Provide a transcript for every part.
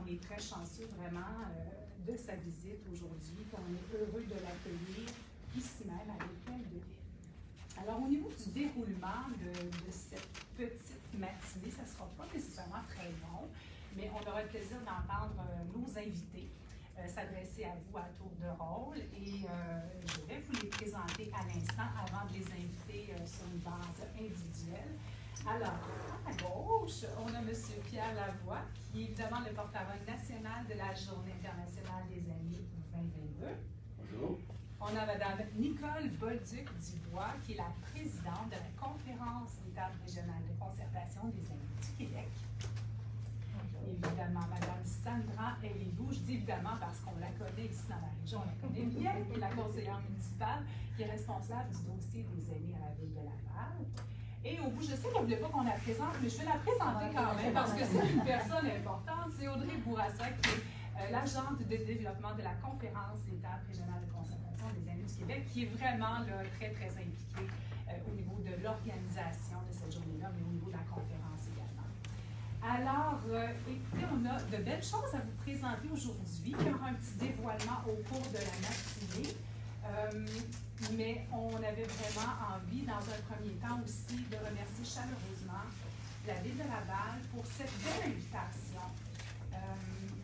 on est très chanceux vraiment de sa visite aujourd'hui. On est heureux de l'accueillir ici même à l'Hôtel de Ville. Alors, au niveau du déroulement de cette petite matinée, ça ne sera pas nécessairement très long, mais on aura le plaisir d'entendre nos invités s'adresser à vous à tour de rôle et je vais vous les présenter à l'instant avant de les inviter sur une base individuelle. Alors, à gauche, on a M. Pierre Lavoie, qui est évidemment le porte-parole national de la Journée internationale des aînés 2022. Bonjour. On a Mme Nicole Bolduc-Dubois, qui est la présidente de la Conférence des tables régionales de concertation des aînés du Québec. Évidemment, Mme Sandra Elibou, je dis évidemment parce qu'on la connaît ici dans la région, on la connaît bien, qui est la conseillère municipale, qui est responsable du dossier des aînés à la Ville de Laval. Et au bout, je sais qu'elle ne voulait pas qu'on la présente, mais je vais la présenter quand même parce que c'est une personne importante. C'est Audrey Bourassa, qui est l'agente de développement de la Conférence des tables régionales de concertation des aînés du Québec, qui est vraiment là, très, très impliquée au niveau de l'organisation de cette journée-là, mais au niveau de la conférence également. Alors, écoutez, on a de belles choses à vous présenter aujourd'hui. Il y aura un petit dévoilement au cours de la matinée. Mais on avait vraiment envie, dans un premier temps aussi, de remercier chaleureusement la Ville de Laval pour cette belle invitation.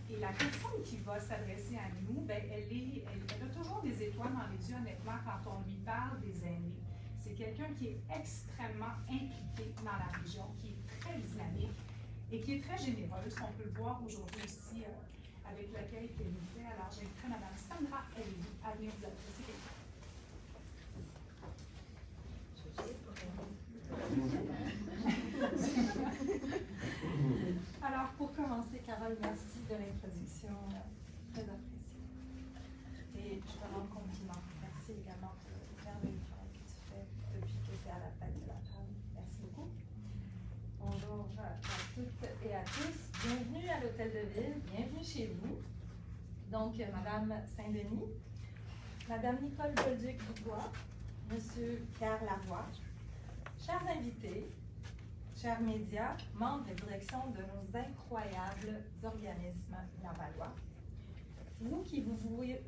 Et la personne qui va s'adresser à nous, bien, elle a toujours des étoiles dans les yeux, honnêtement, quand on lui parle des aînés. C'est quelqu'un qui est extrêmement impliqué dans la région, qui est très dynamique et qui est très généreuse. On peut le voir aujourd'hui aussi avec l'accueil qu'elle nous fait. Alors, j'inviterai Mme Sandra Elibou à venir vous adresser quelque chose. Alors, pour commencer, Carole, merci de l'introduction très appréciée. Et je te rends compliment. Merci également pour le merveilleux travail que tu fais depuis que tu es à la tête de la table. Merci beaucoup. Bonjour à toutes et à tous. Bienvenue à l'Hôtel de Ville. Bienvenue chez vous. Donc, Madame Saint-Denis, Madame Nicole Bolduc-Dubois, Monsieur Pierre Lavoie, chers invités, chers médias, membres et direction de nos incroyables organismes lavallois, vous qui vous vouez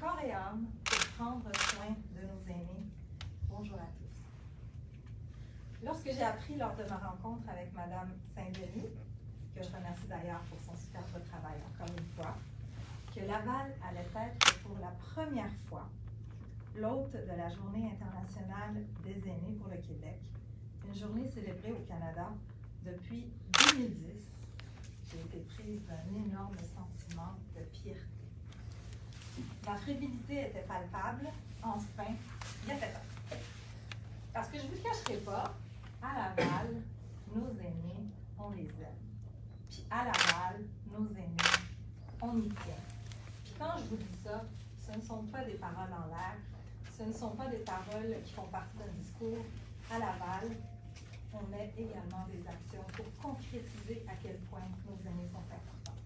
corps et âme pour prendre soin de nos aînés, bonjour à tous. Lorsque j'ai appris lors de ma rencontre avec Madame Saint-Denis, que je remercie d'ailleurs pour son superbe travail encore une fois, que Laval allait être pour la première fois l'hôte de la Journée internationale des aînés pour le Québec, une journée célébrée au Canada depuis 2010. J'ai été prise d'un énorme sentiment de fierté. Ma fébrilité était palpable. Enfin, il était temps. Parce que je ne vous le cacherai pas, à Laval, nos aînés, on les aime. Puis à Laval, nos aînés, on y tient. Puis quand je vous dis ça, ce ne sont pas des paroles en l'air, ce ne sont pas des paroles qui font partie d'un discours. À Laval, on met également des actions pour concrétiser à quel point nos aînés sont importants.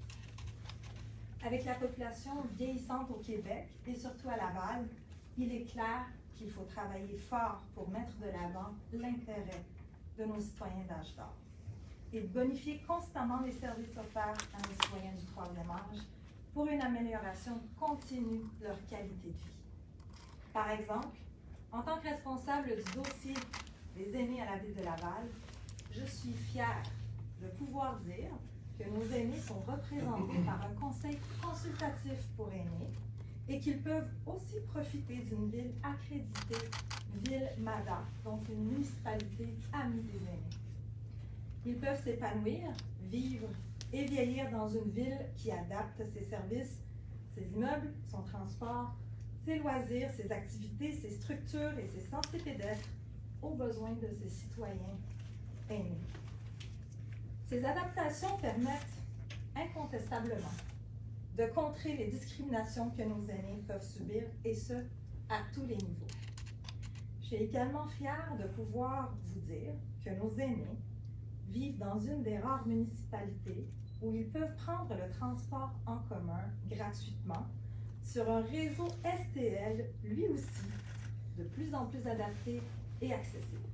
Avec la population vieillissante au Québec et surtout à Laval, il est clair qu'il faut travailler fort pour mettre de l'avant l'intérêt de nos citoyens d'âge d'or et bonifier constamment les services offerts à nos citoyens du troisième âge pour une amélioration continue de leur qualité de vie. Par exemple, en tant que responsable du dossier des aînés à la Ville de Laval, je suis fière de pouvoir dire que nos aînés sont représentés par un conseil consultatif pour aînés et qu'ils peuvent aussi profiter d'une ville accréditée, Ville MADA, donc une municipalité amie des aînés. Ils peuvent s'épanouir, vivre et vieillir dans une ville qui adapte ses services, ses immeubles, son transport, ses loisirs, ses activités, ses structures et ses sentiers pédestres aux besoins de ses citoyens aînés. Ces adaptations permettent incontestablement de contrer les discriminations que nos aînés peuvent subir, et ce, à tous les niveaux. Je suis également fière de pouvoir vous dire que nos aînés vivent dans une des rares municipalités où ils peuvent prendre le transport en commun gratuitement sur un réseau STL, lui aussi, de plus en plus adapté et accessible.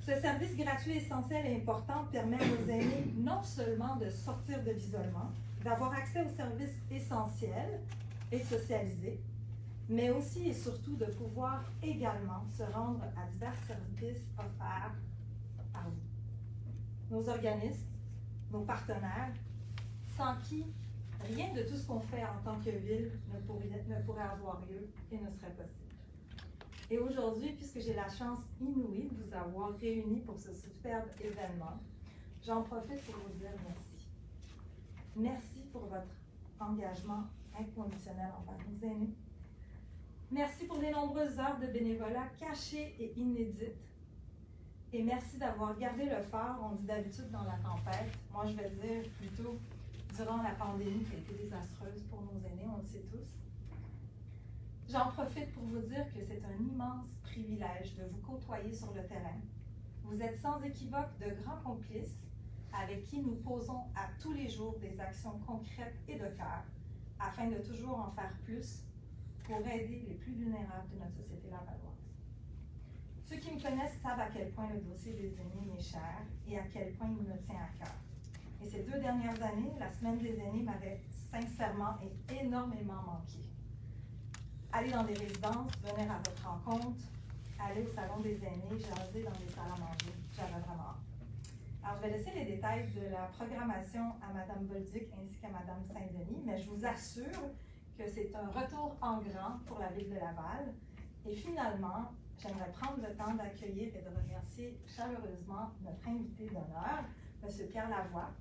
Ce service gratuit, essentiel et important permet à nos aînés non seulement de sortir de l'isolement, d'avoir accès aux services essentiels et de socialiser, mais aussi et surtout de pouvoir également se rendre à divers services offerts par vous. Nos organismes, nos partenaires, sans qui rien de tout ce qu'on fait en tant que ville ne pourrait avoir lieu et ne serait possible. Et aujourd'hui, puisque j'ai la chance inouïe de vous avoir réunis pour ce superbe événement, j'en profite pour vous dire merci. Merci pour votre engagement inconditionnel envers nos aînés. Merci pour les nombreuses heures de bénévolat cachées et inédites. Et merci d'avoir gardé le phare, on dit d'habitude dans la tempête. Moi, je vais dire plutôt durant la pandémie qui a été désastreuse pour nos aînés, on le sait tous. J'en profite pour vous dire que c'est un immense privilège de vous côtoyer sur le terrain. Vous êtes sans équivoque de grands complices avec qui nous posons à tous les jours des actions concrètes et de cœur afin de toujours en faire plus pour aider les plus vulnérables de notre société lavalloise. Ceux qui me connaissent savent à quel point le dossier des aînés m'est cher et à quel point il me tient à cœur. Et ces 2 dernières années, la Semaine des aînés m'avait sincèrement et énormément manqué. Aller dans des résidences, venir à votre rencontre, aller au salon des aînés, jaser dans des salles à manger, j'avais vraiment hâte. Alors, je vais laisser les détails de la programmation à Mme Bolduc ainsi qu'à Mme Saint-Denis, mais je vous assure que c'est un retour en grand pour la Ville de Laval. Et finalement, j'aimerais prendre le temps d'accueillir et de remercier chaleureusement notre invité d'honneur, M. Pierre Lavoie.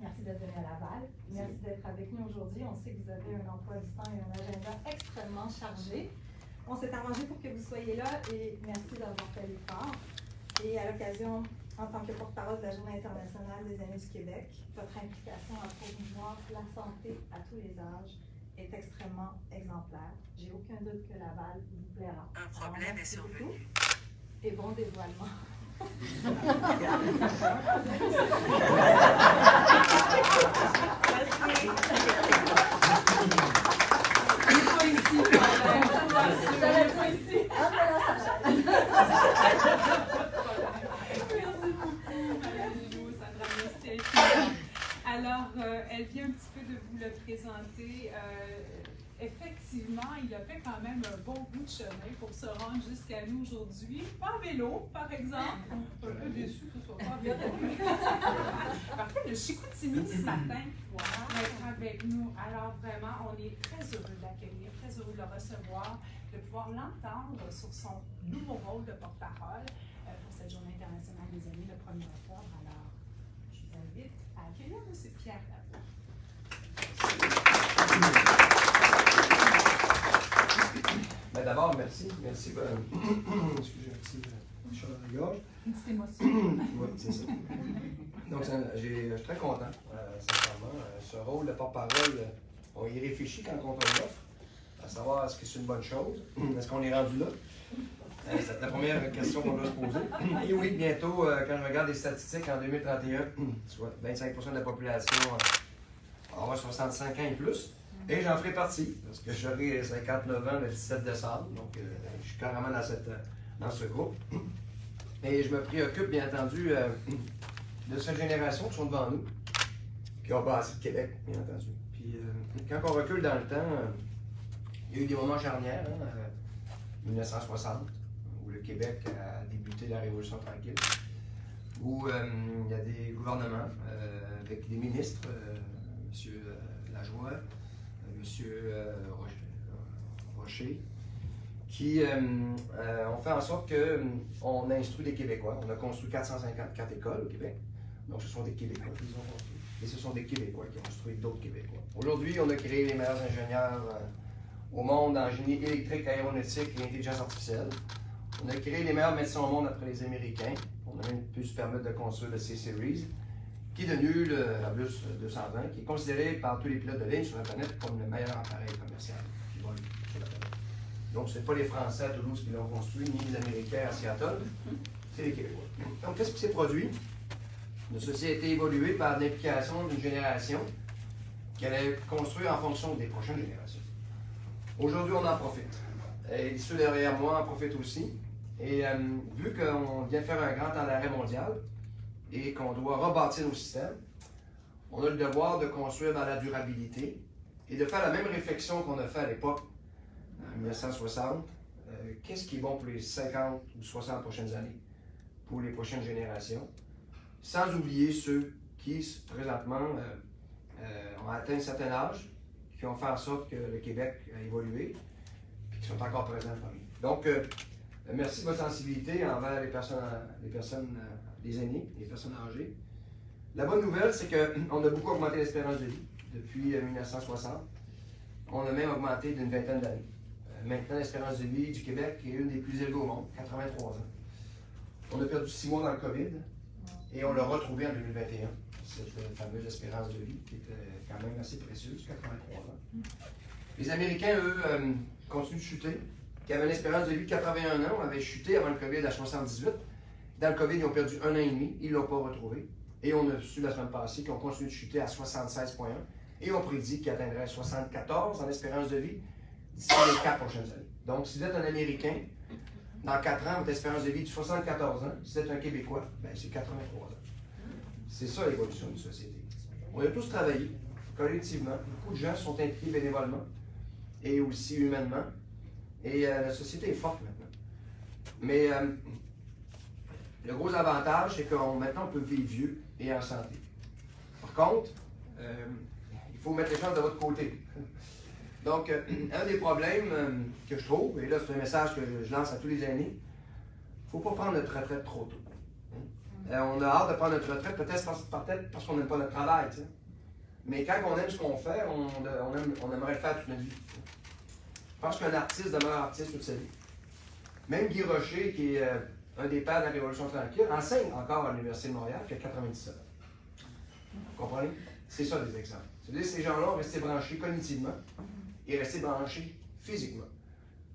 Merci d'être venu à Laval. Merci d'être avec nous aujourd'hui. On sait que vous avez un emploi du temps et un agenda extrêmement chargé. On s'est arrangé pour que vous soyez là et merci d'avoir fait l'effort. Et à l'occasion, en tant que porte-parole de la Journée internationale des aînés du Québec, votre implication à promouvoir la santé à tous les âges est extrêmement exemplaire. J'ai aucun doute que Laval vous plaira. Un problème est survenu. Et bon dévoilement. Alors, elle vient un petit peu de vous le présenter. Effectivement, il a fait quand même un bon bout de chemin pour se rendre jusqu'à nous aujourd'hui. Pas en vélo, par exemple. Un peu déçu que ce soit pas en vélo. Par contre, le Chicoutimi ce matin va être avec nous. Alors, vraiment, on est très heureux de l'accueillir, très heureux de le recevoir, de pouvoir l'entendre sur son nouveau rôle de porte-parole pour cette Journée internationale des aînés le 1er octobre. Alors, je vous invite à accueillir M. Pierre Lavoie. Ben d'abord, merci. Merci. Excusez un petit chat dans la gorge. Une petite émotion. Oui, c'est ça. Donc, je suis très content, sincèrement. Ce rôle de porte-parole, on y réfléchit quand on l'offre, à savoir est-ce que c'est une bonne chose, est-ce qu'on est rendu là? C'est la première question qu'on doit se poser. Et oui, bientôt, quand je regarde les statistiques en 2031, soit 25% de la population aura 65 ans et plus. Et j'en ferai partie, parce que j'aurai 59 ans le 17 décembre, donc je suis carrément dans ce groupe. Et je me préoccupe, bien entendu, de cette génération qui sont devant nous, qui ont bâti le Québec, bien entendu. Puis quand on recule dans le temps, il y a eu des moments charnières, 1960, où le Québec a débuté la Révolution tranquille, où il y a des gouvernements avec des ministres, M. Lajoie, M. Rocher, qui ont fait en sorte qu'on a instruit les Québécois. On a construit 454 écoles au Québec. Donc, ce sont des Québécois qui les ont construites. Et ce sont des Québécois qui ont construit d'autres Québécois. Aujourd'hui, on a créé les meilleurs ingénieurs au monde en génie électrique, aéronautique et intelligence artificielle. On a créé les meilleurs médecins au monde après les Américains. On a même pu se permettre de construire le C-Series, qui est devenu le Airbus 220, qui est considéré par tous les pilotes de ligne sur la planète comme le meilleur appareil commercial qui vole sur la planète. Donc, ce n'est pas les Français à Toulouse qui l'ont construit, ni les Américains à Seattle, c'est les Québécois. Donc, qu'est-ce qui s'est produit? Ceci a été évolué par l'implication d'une génération qui allait construire en fonction des prochaines générations. Aujourd'hui, on en profite. Et ceux derrière moi en profitent aussi. Et vu qu'on vient faire un grand temps d'arrêt mondial et qu'on doit rebâtir nos systèmes, on a le devoir de construire dans la durabilité et de faire la même réflexion qu'on a fait à l'époque, en 1960. Qu'est-ce qui est bon pour les 50 ou 60 prochaines années, pour les prochaines générations, sans oublier ceux qui, présentement, ont atteint un certain âge, qui ont fait en sorte que le Québec a évolué, et qui sont encore présents parmi nous. Donc, merci de votre sensibilité envers les aînés, les personnes âgées. La bonne nouvelle, c'est qu'on a beaucoup augmenté l'espérance de vie depuis 1960. On a même augmenté d'une vingtaine d'années. Maintenant, l'espérance de vie du Québec est une des plus élevées au monde, 83 ans. On a perdu 6 mois dans le COVID et on l'a retrouvé en 2021, cette fameuse espérance de vie qui était quand même assez précieuse, 83 ans. Les Américains, eux, continuent de chuter, qui avaient une espérance de vie de 81 ans, on avait chuté avant le COVID à 78. Dans le COVID, ils ont perdu 1 an et demi, ils ne l'ont pas retrouvé. Et on a su la semaine passée qu'ils ont continué de chuter à 76,1 et on prédit qu'ils atteindraient 74 en espérance de vie d'ici les 4 prochaines années. Donc, si vous êtes un Américain, dans 4 ans, votre espérance de vie est de 74 ans. Si vous êtes un Québécois, ben, c'est 83 ans. C'est ça l'évolution d'une société. On a tous travaillé collectivement. Beaucoup de gens sont impliqués bénévolement et aussi humainement. Et la société est forte maintenant. Mais le gros avantage, c'est qu'on maintenant on peut vivre vieux et en santé. Par contre, il faut mettre les chances de votre côté. Donc, un des problèmes que je trouve, et là c'est un message que je lance à tous les aînés, il ne faut pas prendre notre retraite trop tôt. On a hâte de prendre notre retraite, peut-être parce qu'on n'aime pas notre travail. T'sais. Mais quand on aime ce qu'on fait, on aimerait le faire toute notre vie. Je pense qu'un artiste demeure artiste toute sa vie. Même Guy Rocher, qui est un des pères de la Révolution tranquille, enseigne encore à l'Université de Montréal, qui a 97 ans. Vous comprenez? C'est ça des exemples. C'est-à-dire que ces gens-là ont resté branchés cognitivement et resté branchés physiquement.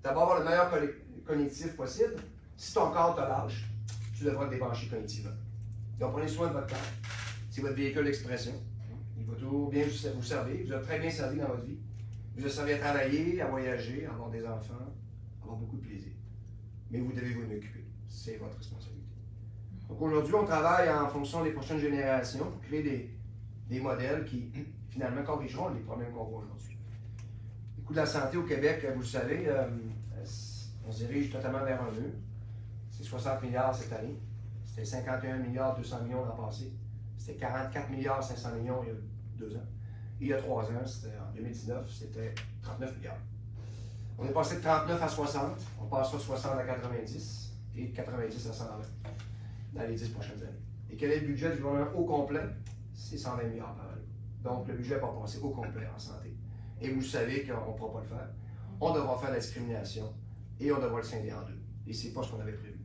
D'abord, avoir le meilleur cognitif possible. Si ton corps te lâche, tu devras te débrancher cognitivement. Donc, prenez soin de votre corps. C'est votre véhicule d'expression. Il va toujours bien vous servir. Vous avez très bien servi dans votre vie. Vous avez servi à travailler, à voyager, à avoir des enfants, à avoir beaucoup de plaisir. Mais vous devez vous en occuper. C'est votre responsabilité. Donc aujourd'hui, on travaille en fonction des prochaines générations pour créer des modèles qui, finalement, corrigeront les problèmes qu'on voit aujourd'hui. Le coût de la santé au Québec, vous le savez, on se dirige totalement vers un mur. C'est 60 milliards cette année. C'était 51 milliards 200 millions l'an passé. C'était 44 milliards 500 millions il y a 2 ans. Et il y a 3 ans, c'était en 2019, c'était 39 milliards. On est passé de 39 à 60, on passera de 60 à 90 et de 90 à 120 dans les 10 prochaines années. Et quel est le budget du gouvernement au complet? C'est 120 milliards par année. Donc le budget va passer au complet en santé. Et vous savez qu'on ne pourra pas le faire. On devra faire la discrimination et on devra le scinder en deux. Et ce n'est pas ce qu'on avait prévu.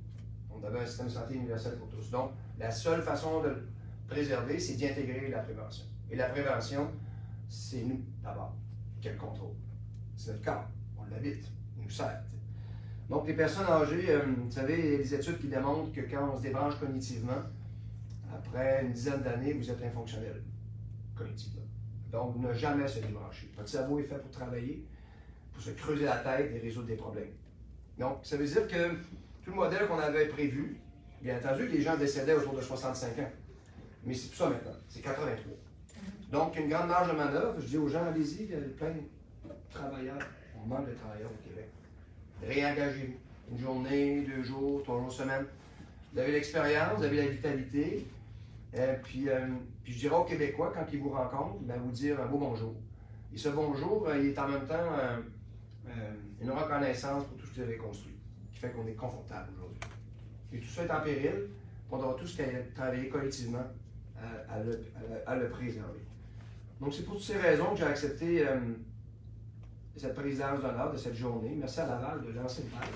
On avait un système de santé universel pour tous. Donc la seule façon de le préserver, c'est d'y intégrer la prévention. Et la prévention, c'est nous, d'abord, qui le contrôle. C'est notre corps, on l'habite, il nous sert. Donc, les personnes âgées, vous savez, il y a des études qui démontrent que quand on se débranche cognitivement, après une dizaine d'années, vous êtes infonctionnel, cognitivement. Donc, ne jamais se débrancher. Votre cerveau est fait pour travailler, pour se creuser la tête et résoudre des problèmes. Donc, ça veut dire que tout le modèle qu'on avait prévu, bien entendu, les gens décédaient autour de 65 ans. Mais c'est plus ça maintenant, c'est 83. Donc, une grande marge de manœuvre. Je dis aux gens, allez-y, il y a plein de travailleurs. On manque de travailleurs au Québec. Réengagez-vous. Une journée, 2 jours, 3 jours semaine. Vous avez l'expérience, vous avez la vitalité. Puis je dirais aux Québécois, quand ils vous rencontrent, vous dire un beau bonjour. Et ce bonjour, il est en même temps une reconnaissance pour tout ce que vous avez construit, qui fait qu'on est confortable aujourd'hui. Et tout ça est en péril, on doit tous travailler collectivement à le préserver. Donc, c'est pour toutes ces raisons que j'ai accepté cette présidence d'honneur de cette journée. Merci à Laval de lancer le bail.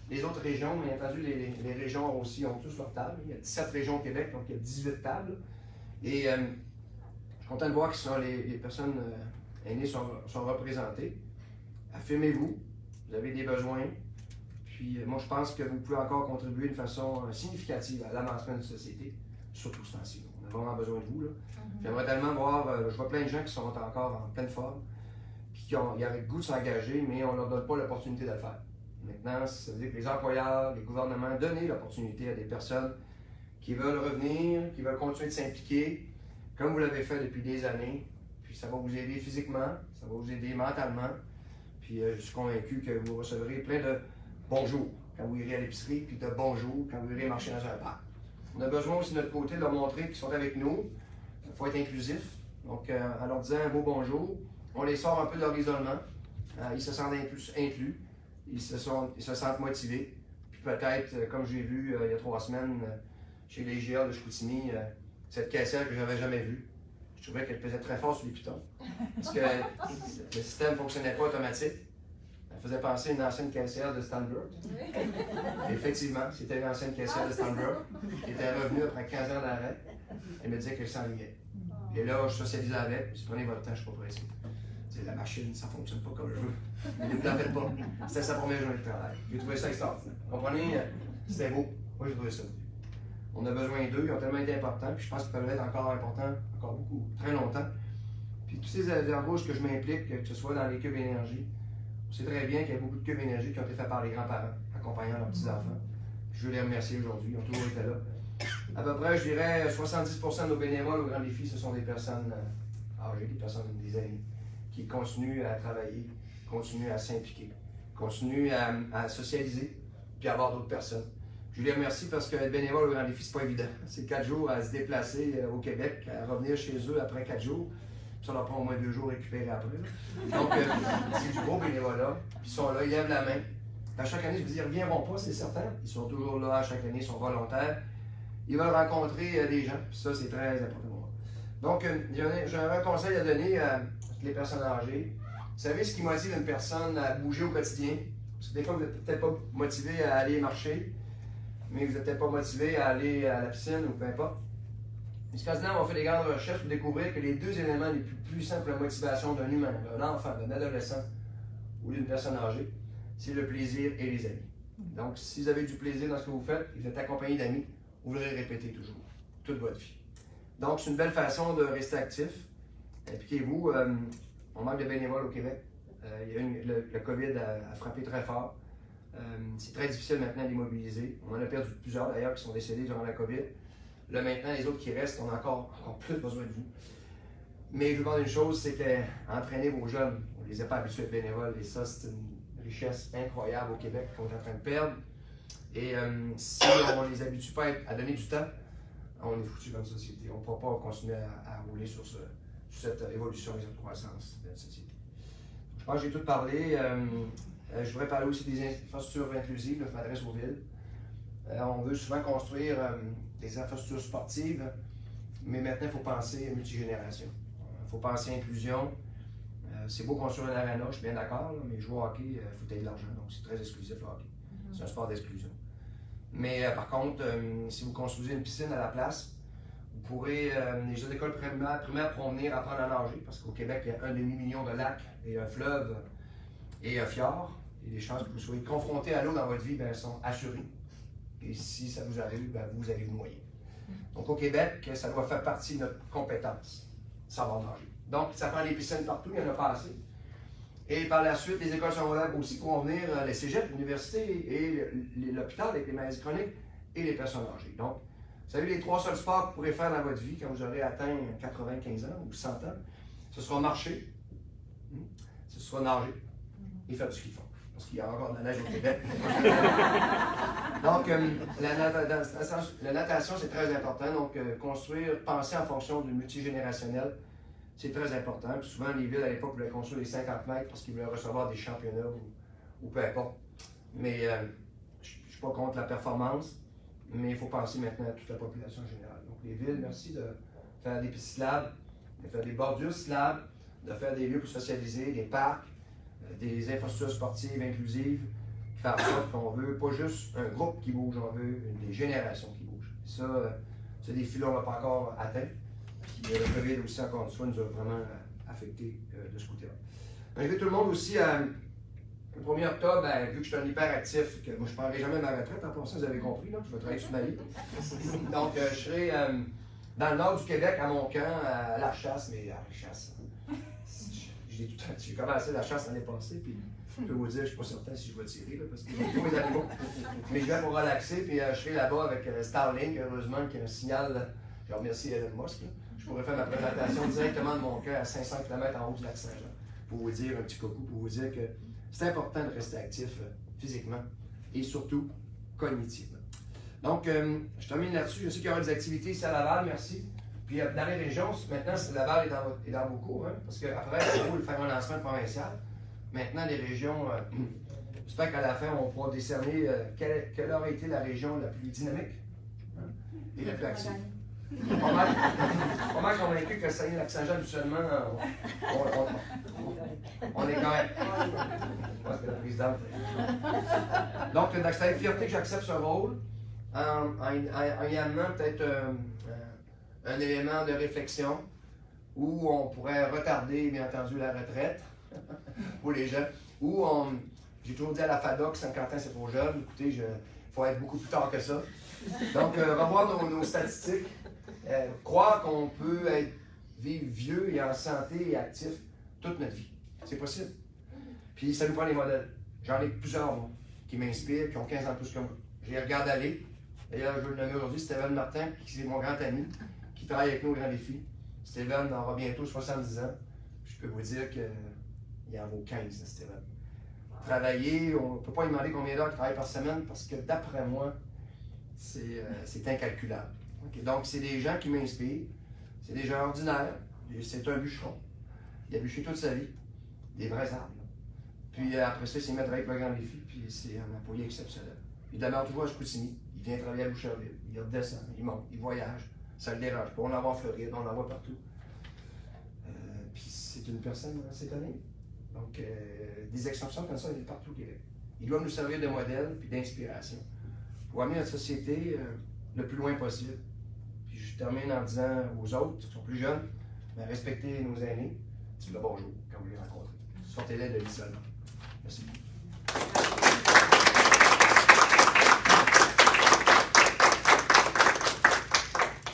Les autres régions, bien entendu, les régions aussi ont tous leur table. Il y a 17 régions au Québec, donc il y a 18 tables. Et je suis content de voir que les personnes aînées sont représentées. Affirmez-vous, vous avez des besoins. Puis moi, je pense que vous pouvez encore contribuer de façon significative à l'avancement de la société, surtout ce temps-ci. On a vraiment besoin de vous. Là. J'aimerais tellement voir, je vois plein de gens qui sont encore en pleine forme, puis qui auraient le goût de s'engager, mais on ne leur donne pas l'opportunité de le faire. Maintenant, ça veut dire que les employeurs, les gouvernements donnent l'opportunité à des personnes qui veulent revenir, qui veulent continuer de s'impliquer, comme vous l'avez fait depuis des années. Puis ça va vous aider physiquement, ça va vous aider mentalement. Puis je suis convaincu que vous recevrez plein de bonjours quand vous irez à l'épicerie, puis de bonjours quand vous irez marcher dans un parc. On a besoin aussi de notre côté de leur montrer qu'ils sont avec nous. Il faut être inclusif. Donc, en leur disant un beau bonjour, on les sort un peu de leur isolement. Ils se sentent inclus. Ils se sentent motivés. Puis peut-être, comme j'ai vu il y a 3 semaines chez les GA de Chicoutimi, cette caissière que je n'avais jamais vue, je trouvais qu'elle pesait très fort sur les pitons. Parce que le système ne fonctionnait pas automatique. Elle faisait penser à une ancienne caissière de Stanbrook. Effectivement, c'était une ancienne caissière de Stanbrook qui était revenue après 15 ans d'arrêt. Elle me disait qu'elle s'ennuyait. Et là, je socialisais avec. Je dis, prenez votre temps, je ne suis pas pressé. La machine, ça ne fonctionne pas comme je veux. Mais ne vous en faites pas. C'était sa première journée de travail. J'ai trouvé ça extraordinaire. Vous comprenez? C'était beau. Moi, j'ai trouvé ça. On a besoin d'eux. Ils ont tellement été importants. Puis je pense qu'ils peuvent être encore importants, encore beaucoup, très longtemps. Puis tous ces embauches que je m'implique, que ce soit dans les cubes énergie, on sait très bien qu'il y a beaucoup de cubes énergie qui ont été faits par les grands-parents, accompagnant leurs petits-enfants. Je veux les remercier aujourd'hui. Ils ont toujours été là. À peu près, je dirais, 70% de nos bénévoles au Grand Défi, ce sont des personnes âgées, des amis, qui continuent à travailler, continuent à s'impliquer, continuent à socialiser, puis à avoir d'autres personnes. Je les remercie parce que être bénévole au Grand Défi, c'est pas évident. C'est 4 jours à se déplacer au Québec, à revenir chez eux après 4 jours. Ça leur prend au moins 2 jours récupérer après. Donc, c'est du beau bénévolat. Puis ils sont là, ils lèvent la main. À chaque année, je vous dis, ils ne reviendront pas, c'est certain. Ils sont toujours là à chaque année, ils sont volontaires. Ils veulent rencontrer des gens, puis ça, c'est très important pour moi. Donc, j'ai un conseil à donner à toutes les personnes âgées. Vous savez ce qui motive une personne à bouger au quotidien? Parce que des fois, vous n'êtes peut-être pas motivé à aller marcher, mais vous n'êtes peut-être pas motivé à aller à la piscine ou peu importe. Les Scandinaves ont fait des grandes recherches pour découvrir que les 2 éléments les plus puissants pour la motivation d'un humain, d'un enfant, d'un adolescent ou d'une personne âgée, c'est le plaisir et les amis. Donc, si vous avez du plaisir dans ce que vous faites et vous êtes accompagné d'amis, vous voudrez répéter toujours, toute votre vie. Donc, c'est une belle façon de rester actif. Impliquez-vous. On manque de bénévoles au Québec. Le COVID a frappé très fort. C'est très difficile maintenant de les mobiliser. On en a perdu plusieurs d'ailleurs qui sont décédés durant la COVID. Là maintenant, les autres qui restent, on a encore plus besoin de vous. Mais je vous demande une chose, c'est qu'entraîner vos jeunes, on ne les a pas habitués à être bénévoles et ça, c'est une richesse incroyable au Québec qu'on est en train de perdre. Et si on ne les habitue pas à donner du temps, on est foutu comme société. On ne pourra pas continuer à rouler sur cette évolution et cette croissance de notre société. Je pense que j'ai tout parlé. Je voudrais parler aussi des infrastructures inclusives. Je m'adresse aux villes. On veut souvent construire des infrastructures sportives, mais maintenant, il faut penser multigénération. Il faut penser inclusion. C'est beau construire un arena, je suis bien d'accord, mais jouer au hockey, il faut payer de l'argent, donc c'est très exclusif le hockey. C'est un sport d'exclusion. Mais par contre, si vous construisez une piscine à la place, vous pourrez, les jeunes d'école primaire pourront venir apprendre à nager, parce qu'au Québec, il y a 1,5 million de lacs et un fleuve et un fjord. Et les chances que vous soyez confrontés à l'eau dans votre vie, bien, sont assurées. Et si ça vous arrive, bien, vous allez vous noyer. Donc au Québec, ça doit faire partie de notre compétence, savoir nager. Donc ça prend des piscines partout, il n'y en a pas assez. Et par la suite, les écoles secondaires aussi pourront venir, les cégeps, l'université et l'hôpital avec les maladies chroniques et les personnes âgées. Donc, vous savez, les 3 seuls sports que vous pourrez faire dans votre vie quand vous aurez atteint 95 ans ou 100 ans, ce sera marcher, ce sera nager et faire du ski de fond. Parce qu'il y a encore de la neige au Québec. Donc, la natation, c'est très important. Donc, construire, penser en fonction du multigénérationnel, c'est très important. Puis souvent, les villes à l'époque voulaient construire les 50 mètres parce qu'ils voulaient recevoir des championnats ou peu importe. Mais je ne suis pas contre la performance, mais il faut penser maintenant à toute la population générale. Donc, les villes, merci de faire des pistes cyclables, de faire des bordures cyclables, de faire des lieux pour socialiser, des parcs, des infrastructures sportives inclusives, qui font en sorte qu'on veut pas juste un groupe qui bouge, on veut des générations qui bougent. Ça, ce défi-là, on ne l'a pas encore atteint. Puis le COVID aussi, encore une fois, nous a vraiment affecté de ce côté-là. J'invite tout le monde aussi le 1er octobre, vu que je suis un hyperactif, que moi je ne prendrai jamais ma retraite, en passant, vous avez compris, là, je vais travailler sur ma vie. Donc, je serai dans le nord du Québec, à Montcalm, à la chasse, mais à la chasse. Je j'ai commencé la chasse l'année passée, puis je peux vous dire, je ne suis pas certain si je vais tirer, là, parce que j'ai tous mes animaux. Mais je vais pour relaxer, puis je serai là-bas avec Starlink, heureusement, qui a un signal. Je remercie Elon Musk. Là. Je pourrais faire ma présentation directement de mon cœur à 500 km en haut du lac Saint-Jean, pour vous dire un petit coucou, pour vous dire que c'est important de rester actif physiquement et surtout cognitivement. Donc, je termine là-dessus. Je sais qu'il y aura des activités ici à Laval, merci. Puis dans les régions, maintenant, Laval est dans vos cours, hein, parce qu'après, c'est beau de faire un lancement provincial. Maintenant, les régions, j'espère qu'à la fin, on pourra décerner quelle aurait été la région la plus dynamique hein, et la plus active. Pas mal convaincu que Saguenay-Lac-Saint-Jean, habituellement, on est correct. Je pense que la présidente. Donc, c'est avec fierté que j'accepte ce rôle, en y amenant peut-être un élément de réflexion où on pourrait retarder, bien entendu, la retraite pour les jeunes. Ou j'ai toujours dit à la FADOC, 50 ans c'est trop jeune, écoutez, il faut être beaucoup plus tard que ça. Donc, revoir nos statistiques, croire qu'on peut vivre vieux et en santé et actif toute notre vie. C'est possible. Puis ça nous prend des modèles. J'en ai plusieurs, moi, qui m'inspirent, qui ont 15 ans plus que moi. Je les regarde aller. D'ailleurs, je veux le nommer aujourd'hui, Steven Martin, qui est mon grand ami, qui travaille avec nous au Grand Défi. Steven aura bientôt 70 ans. Je peux vous dire qu'il en vaut 15, Steven. Travailler, on ne peut pas lui demander combien d'heures il travaille par semaine, parce que d'après moi, c'est incalculable. Okay? Donc, c'est des gens qui m'inspirent. C'est des gens ordinaires. C'est un bûcheron. Il a bûché toute sa vie. Des vrais arbres. Puis après ça, il s'est mis à travailler avec le Grand Défi, puis c'est un employé exceptionnel. Il demeure toujours à Chicoutimi. Il vient travailler à Boucherville. Il redescend, il monte, il voyage. Ça ne le dérange pas. On en voit en Floride, on en voit partout. Puis c'est une personne assez connue. Donc, des exceptions comme ça, il y en a partout au Québec. Ils doivent nous servir de modèle puis d'inspiration pour amener notre société le plus loin possible. Puis je termine en disant aux autres qui sont plus jeunes, ben, respectez nos aînés. C'est le bonjour quand vous les rencontrez. Sortez-les de l'isolement. Merci.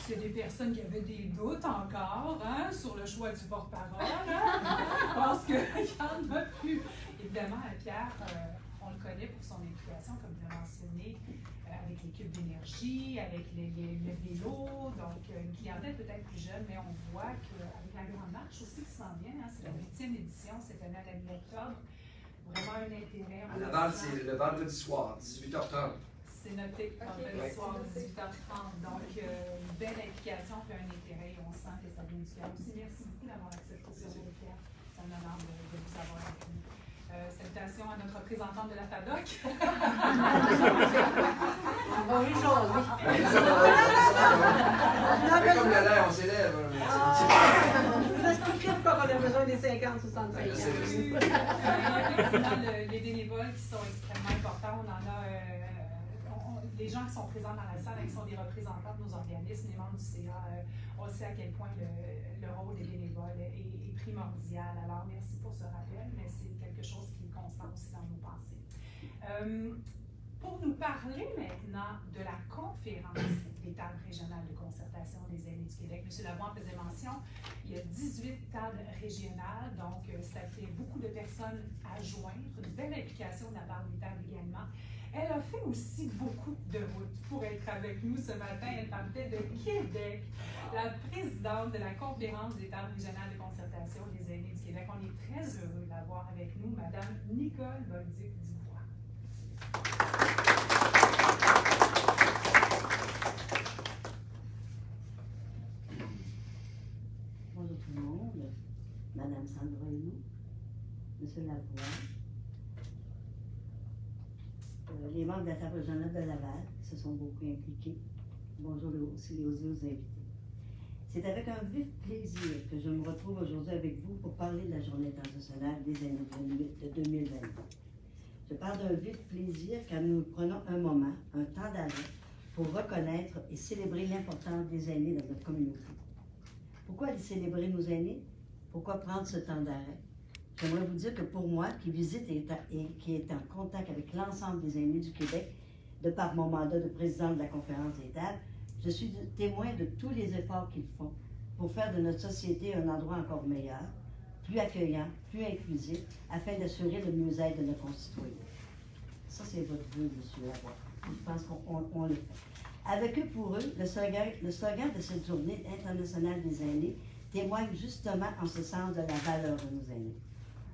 C'est des personnes qui avaient des doutes encore hein, sur le choix du porte-parole. Hein? Je pense qu'il y en a plus. Évidemment, Pierre, on le connaît pour son implication, comme tu l'as mentionné, avec l'équipe d'énergie, avec le vélo, donc une clientèle peut-être plus jeune, mais on voit qu'avec la Grande Marche aussi qui s'en vient, hein, c'est la 8e édition cette année à la mi-octobre, vraiment un intérêt. À Laval, c'est le vendredi soir, 18h30. C'est noté, vendredi soir, 18h30. Donc, une belle implication et un intérêt. On sent que ça vient du cœur aussi. Merci beaucoup d'avoir accepté ce rôle, Pierre. C'est un honneur de vous avoir avec nous. Salutations à notre représentante de la FADOC. Bonjour. Comme le lait, on s'élève. Vous expliquez pourquoi on a besoin des 50-65 ans. Les bénévoles qui sont extrêmement importants, on en a. Les gens qui sont présents dans la salle, qui sont des représentants de nos organismes, les membres du CA, on sait à quel point le rôle des bénévoles est primordial. Alors, merci pour ce rappel, mais c'est quelque chose qui est constant aussi dans nos pensées. Pour nous parler maintenant de la conférence des tables régionales de concertation des aînés du Québec, M. Lavoie en faisait mention, il y a 18 tables régionales, donc ça fait beaucoup de personnes à joindre, une belle implication de la part des tables également. Elle a fait aussi beaucoup de routes pour être avec nous ce matin. Elle partait de Québec, la présidente de la conférence des tables régionales de concertation des aînés du Québec. On est très heureux d'avoir avec nous Mme Nicole Bolduc-Dubois. Bonjour tout le monde, Mme Sandra Hinoux, M. Lavoie. Les membres de la table régionale de Laval se sont beaucoup impliqués. Bonjour aussi aux invités. C'est avec un vif plaisir que je me retrouve aujourd'hui avec vous pour parler de la Journée internationale des aînés de 2022. Je parle d'un vif plaisir car nous prenons un moment, un temps d'arrêt pour reconnaître et célébrer l'importance des aînés dans notre communauté. Pourquoi aller célébrer nos aînés? Pourquoi prendre ce temps d'arrêt? J'aimerais vous dire que pour moi, qui visite et qui est en contact avec l'ensemble des aînés du Québec, de par mon mandat de président de la conférence des tables, je suis témoin de tous les efforts qu'ils font pour faire de notre société un endroit encore meilleur, plus accueillant, plus inclusif, afin d'assurer le mieux-être de nos concitoyens. Ça, c'est votre vœu, M. Lavoie. Je pense qu'on le fait. Avec eux pour eux, le slogan de cette journée internationale des aînés témoigne justement en ce sens de la valeur de nos aînés.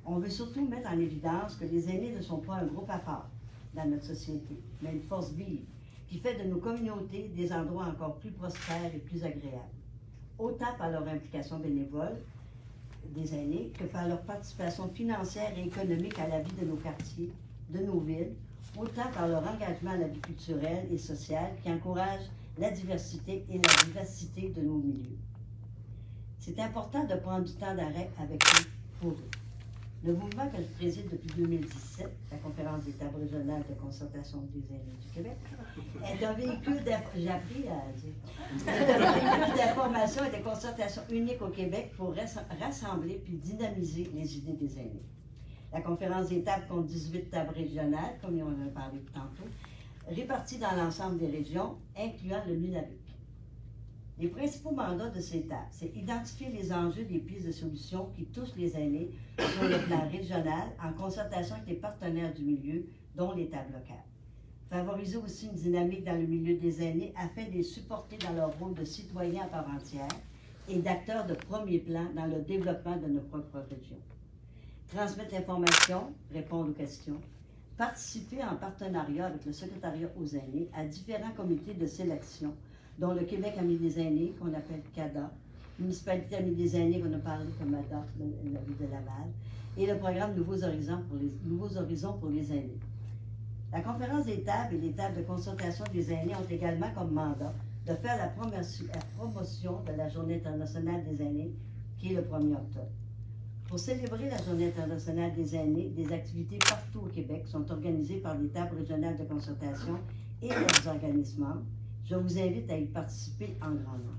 On veut surtout mettre en évidence que les aînés ne sont pas un groupe à part dans notre société, mais une force vive qui fait de nos communautés des endroits encore plus prospères et plus agréables, autant par leur implication bénévole des aînés que par leur participation financière et économique à la vie de nos quartiers, de nos villes, autant par leur engagement à la vie culturelle et sociale qui encourage la diversité et la vivacité de nos milieux. C'est important de prendre du temps d'arrêt avec eux pour eux. Le mouvement que je préside depuis 2017, la Conférence des tables régionales de concertation des aînés du Québec, est un véhicule d'information et de concertation unique au Québec pour rassembler puis dynamiser les idées des aînés. La conférence des tables compte 18 tables régionales, comme on en a parlé tantôt, réparties dans l'ensemble des régions, incluant le Nunavut. Les principaux mandats de ces tables, c'est identifier les enjeux des pistes de solutions qui touchent les aînés sur le plan régional, en concertation avec les partenaires du milieu, dont les tables locales. Favoriser aussi une dynamique dans le milieu des aînés afin de les supporter dans leur rôle de citoyens à part entière et d'acteurs de premier plan dans le développement de nos propres régions. Transmettre l'information, répondre aux questions, participer en partenariat avec le secrétariat aux aînés à différents comités de sélection, dont le Québec Amis des aînés, qu'on appelle CADA, Municipalité Amis des aînés, qu'on a parlé comme ADA, la ville de Laval, et le programme Nouveaux Horizons pour les aînés. La conférence des tables et les tables de consultation des aînés ont également comme mandat de faire la promotion de la Journée internationale des aînés, qui est le 1er octobre. Pour célébrer la Journée internationale des aînés, des activités partout au Québec sont organisées par les tables régionales de consultation et leurs organismes. Je vous invite à y participer en grand nombre.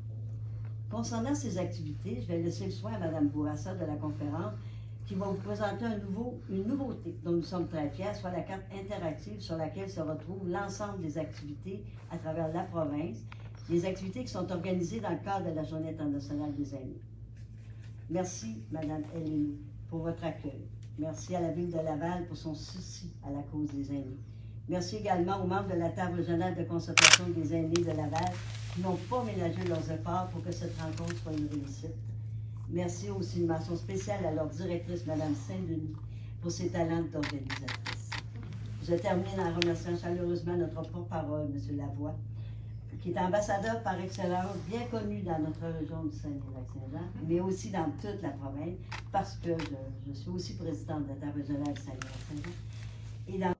Concernant ces activités, je vais laisser le soin à Mme Bourassa de la conférence qui va vous présenter une nouveauté dont nous sommes très fiers, soit la carte interactive sur laquelle se retrouvent l'ensemble des activités à travers la province, les activités qui sont organisées dans le cadre de la Journée internationale des aînés. Merci, Mme Eleni, pour votre accueil. Merci à la Ville de Laval pour son souci à la cause des aînés. Merci également aux membres de la table régionale de concertation des aînés de Laval qui n'ont pas ménagé leurs efforts pour que cette rencontre soit une réussite. Merci aussi une mention spéciale à leur directrice, Mme Saint-Denis, pour ses talents d'organisatrice. Je termine en remerciant chaleureusement notre porte-parole, M. Lavoie, qui est ambassadeur par excellence, bien connu dans notre région du Saguenay-Lac-Saint-Jean, mais aussi dans toute la province, parce que je suis aussi présidente de la table régionale du Saguenay-Lac-Saint-Jean. Et dans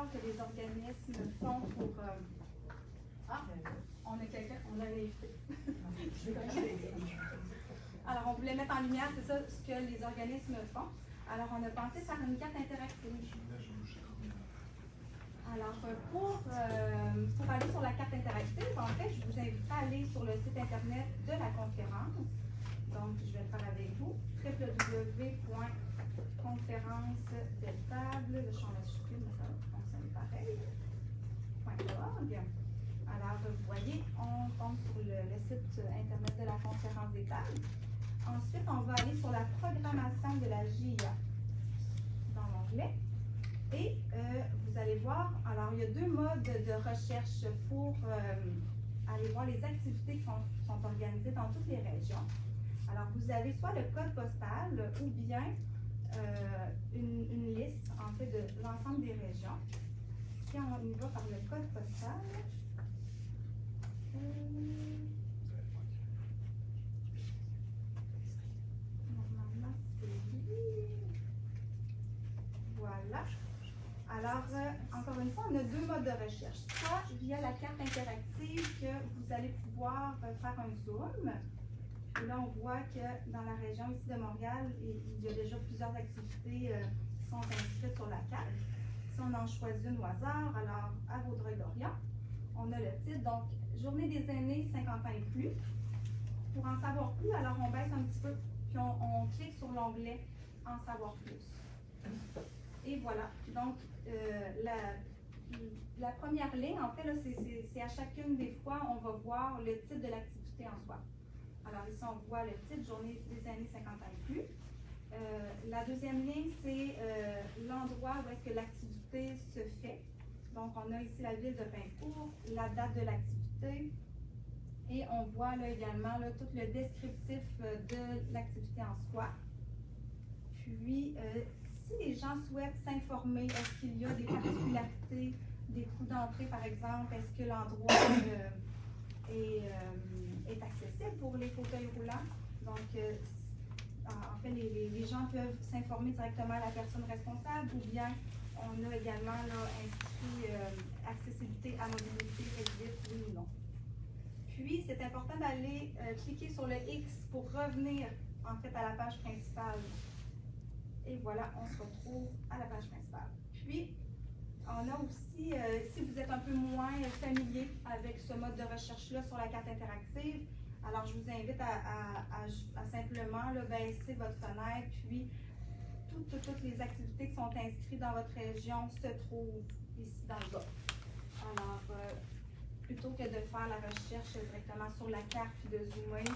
efforts que les organismes font pour... Ah, on a quelqu'un, on a invité. Alors, on voulait mettre en lumière, c'est ça, ce que les organismes font. Alors, on a pensé faire une carte interactive. Alors, pour aller sur la carte interactive, en fait, je vous invite à aller sur le site Internet de la conférence. Donc, je vais le faire avec vous. www.conférencedeltable, le champ majuscule, mais ça fonctionne pareil. .org. Alors, vous voyez, on tombe sur le site Internet de la conférence des tables. Ensuite, on va aller sur la programmation de la GIA dans l'onglet. Et vous allez voir, alors il y a deux modes de recherche pour aller voir les activités qui sont organisées dans toutes les régions. Alors, vous avez soit le code postal ou bien une liste, en fait, de l'ensemble des régions. Si on y va par le code postal, normalement, c'est lui. Voilà. Alors, encore une fois, on a deux modes de recherche. Soit via la carte interactive que vous allez pouvoir faire un zoom. Et là, on voit que dans la région ici de Montréal, il y a déjà plusieurs activités qui sont inscrites sur la carte. Si on en choisit une au hasard, alors à Vaudreuil-Dorion, on a le titre, donc Journée des aînés 50 ans et plus. Pour en savoir plus, alors on baisse un petit peu, puis on clique sur l'onglet En savoir plus. Et voilà, donc la première ligne, en fait, c'est à chacune des fois, on va voir le titre de l'activité en soi. Alors ici, on voit le titre, Journée des années 50 ans et plus. La deuxième ligne, c'est l'endroit où est-ce que l'activité se fait. Donc, on a ici la ville de Pincourt, la date de l'activité. Et on voit là également là, tout le descriptif de l'activité en soi. Puis, si les gens souhaitent s'informer, est-ce qu'il y a des particularités, des coûts d'entrée, par exemple, est-ce que l'endroit est accessible pour les fauteuils roulants? Donc, en fait, les gens peuvent s'informer directement à la personne responsable ou bien on a également là, inscrit accessibilité à mobilité réduite, oui ou non. Puis, c'est important d'aller cliquer sur le X pour revenir en fait à la page principale. Et voilà, on se retrouve à la page principale. Puis, on a aussi, si vous êtes un peu moins familier avec ce mode de recherche-là sur la carte interactive, alors je vous invite à simplement là, baisser votre fenêtre, puis toutes les activités qui sont inscrites dans votre région se trouvent ici dans le bas. Alors, plutôt que de faire la recherche directement sur la carte puis de zoomer,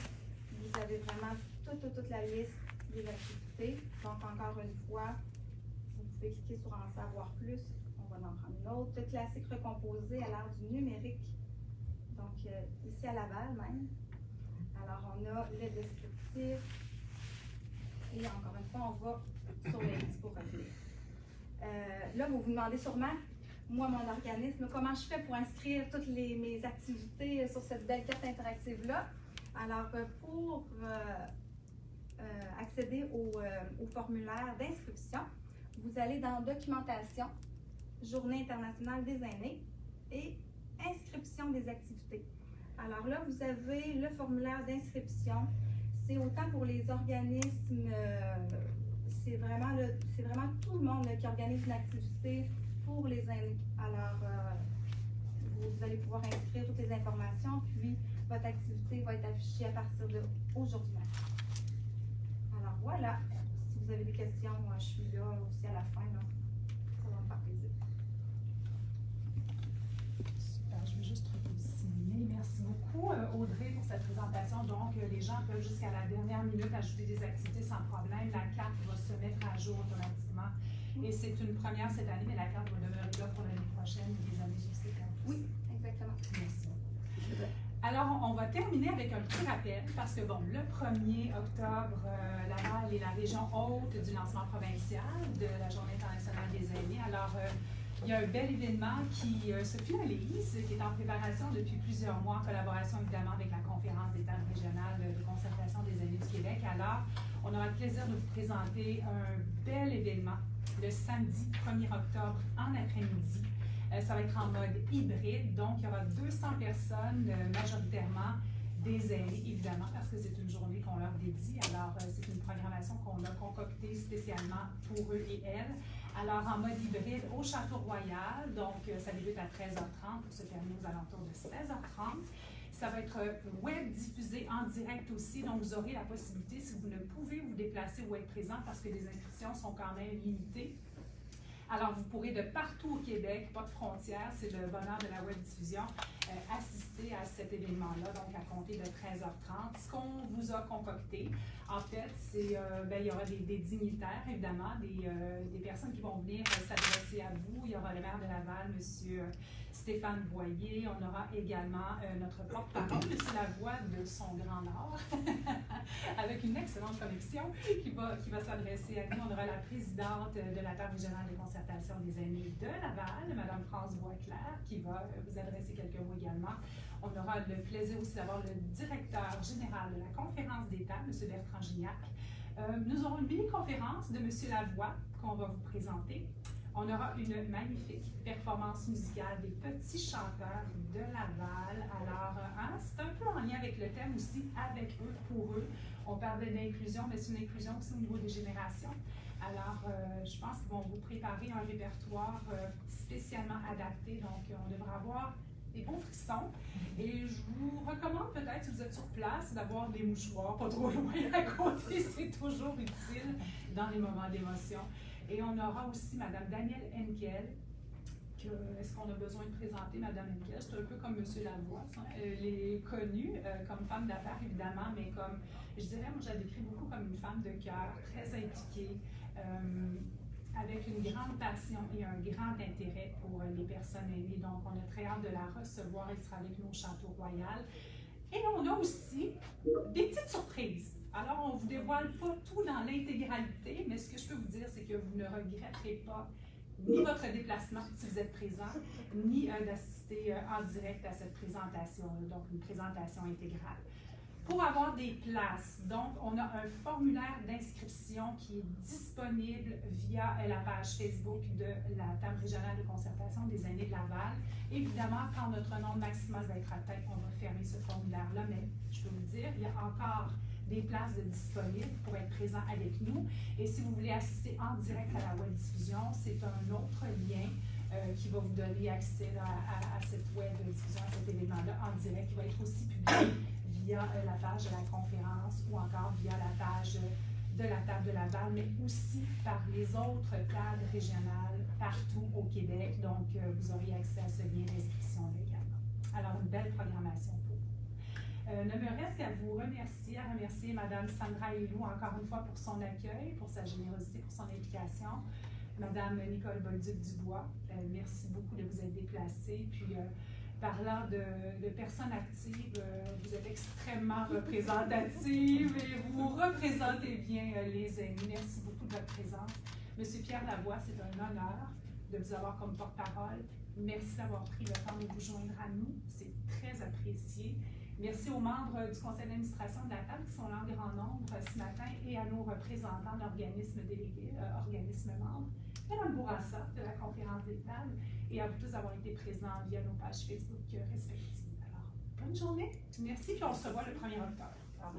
vous avez vraiment toute la liste des activités. Donc, encore une fois, vous pouvez cliquer sur En savoir plus. On va en prendre une autre. Le classique recomposé à l'ère du numérique. Donc, ici à Laval même. Alors, on a le descriptif. Et encore une fois, on va sur le X pour revenir. Là, vous vous demandez sûrement, moi, mon organisme, comment je fais pour inscrire toutes mes activités sur cette belle carte interactive-là. Alors, pour accéder au formulaire d'inscription, vous allez dans Documentation, Journée internationale des aînés et Inscription des activités. Alors là, vous avez le formulaire d'inscription. C'est autant pour les organismes, c'est vraiment tout le monde qui organise une activité pour les aînés. Alors, vous allez pouvoir inscrire toutes les informations, puis votre activité va être affichée à partir d'aujourd'hui. Alors voilà, si vous avez des questions, moi je suis là aussi à la fin, là. Ça va me faire plaisir. Super, je vais juste repositionner. Merci beaucoup, Audrey, pour cette présentation. Donc, les gens peuvent jusqu'à la dernière minute ajouter des activités sans problème. La carte va se mettre à jour automatiquement. Et c'est une première cette année, mais la carte va demeurer là pour l'année prochaine et les années subséquentes. Oui, exactement. Merci. Alors, on va terminer avec un petit rappel parce que, bon, le 1er octobre, Laval est la région haute du lancement provincial de la Journée internationale des aînés. Alors, il y a un bel événement qui se finalise, qui est en préparation depuis plusieurs mois, en collaboration évidemment avec la Conférence des tables régionales de concertation des aînés du Québec. Alors, on aura le plaisir de vous présenter un bel événement le samedi 1er octobre en après-midi. Ça va être en mode hybride, donc il y aura 200 personnes, majoritairement des aînés, évidemment, parce que c'est une journée qu'on leur dédie. Alors, c'est une programmation qu'on a concoctée spécialement pour eux et elles. Alors, en mode hybride au Château Royal, donc ça débute à 13h30 pour se terminer aux alentours de 16h30. Ça va être web diffusé en direct aussi, donc vous aurez la possibilité, si vous ne pouvez vous déplacer ou être présent, parce que les inscriptions sont quand même limitées. Alors, vous pourrez de partout au Québec, pas de frontières, c'est le bonheur de la web diffusion, assister à cet événement-là, donc à compter de 13h30. Ce qu'on vous a concocté, en fait, c'est, il y aura des dignitaires, évidemment, des personnes qui vont venir s'adresser à vous. Il y aura le maire de Laval, M. Stéphane Boyer. On aura également notre porte-parole, M. Lavoie, de son grand art, avec une excellente connexion, qui va s'adresser à nous. On aura la présidente de la table régionale de concertation des aînés de Laval, Mme France Boisclair, qui va vous adresser quelques mots également. On aura le plaisir aussi d'avoir le directeur général de la conférence d'État, M. Bertrand Gignac. Nous aurons une mini-conférence de M. Lavoie qu'on va vous présenter. On aura une magnifique performance musicale des petits chanteurs de Laval. Alors, c'est un peu en lien avec le thème aussi, avec eux, pour eux. On parlait d'inclusion, mais c'est une inclusion aussi au niveau des générations. Alors, je pense qu'ils vont vous préparer un répertoire spécialement adapté. Donc, on devra avoir des bons frissons. Et je vous recommande peut-être, si vous êtes sur place, d'avoir des mouchoirs pas trop loin à côté. C'est toujours utile dans les moments d'émotion. Et on aura aussi Mme Danielle Henkel. Est-ce qu'on a besoin de présenter Mme Henkel? C'est un peu comme M. Lavoie. Elle est connue comme femme d'affaires, évidemment, mais comme, je dirais, moi, je la décris beaucoup comme une femme de cœur, très impliquée, avec une grande passion et un grand intérêt pour les personnes aînées. Donc, on a très hâte de la recevoir. Elle sera avec nous au Château Royal. Et on a aussi des petites surprises. Alors, on ne vous dévoile pas tout dans l'intégralité, mais ce que je peux vous dire, c'est que vous ne regretterez pas ni votre déplacement si vous êtes présent, ni d'assister en direct à cette présentation, donc une présentation intégrale. Pour avoir des places, donc, on a un formulaire d'inscription qui est disponible via la page Facebook de la table régionale de concertation des aînés de Laval. Évidemment, quand notre nombre maximal va être atteint, on va fermer ce formulaire-là, mais je peux vous dire, il y a encore des places disponibles pour être présent avec nous. Et si vous voulez assister en direct à la web diffusion, c'est un autre lien qui va vous donner accès à cette web diffusion, à cet événement-là en direct, qui va être aussi publié via la page de la conférence ou encore via la page de la table de Laval, mais aussi par les autres tables régionales partout au Québec. Donc, vous aurez accès à ce lien d'inscription-là également. Alors, une belle programmation pour vous. Ne me reste qu'à vous remercier, à remercier Mme Sandra Helou encore une fois pour son accueil, pour sa générosité, pour son implication. Mme Nicole Bolduc-Dubois, merci beaucoup de vous être déplacée. Puis, parlant de personnes actives, vous êtes extrêmement représentatives et vous représentez bien les aînés. Merci beaucoup de votre présence. Monsieur Pierre Lavoie, c'est un honneur de vous avoir comme porte-parole. Merci d'avoir pris le temps de vous joindre à nous. C'est très apprécié. Merci aux membres du conseil d'administration de la table qui sont là en grand nombre ce matin et à nos représentants d'organismes délégués, organismes membres. Mme Bourassa de la conférence des tables et à vous tous d'avoir été présents via nos pages Facebook respectives. Alors, bonne journée, merci, puis on se revoit le 1er octobre. Bravo.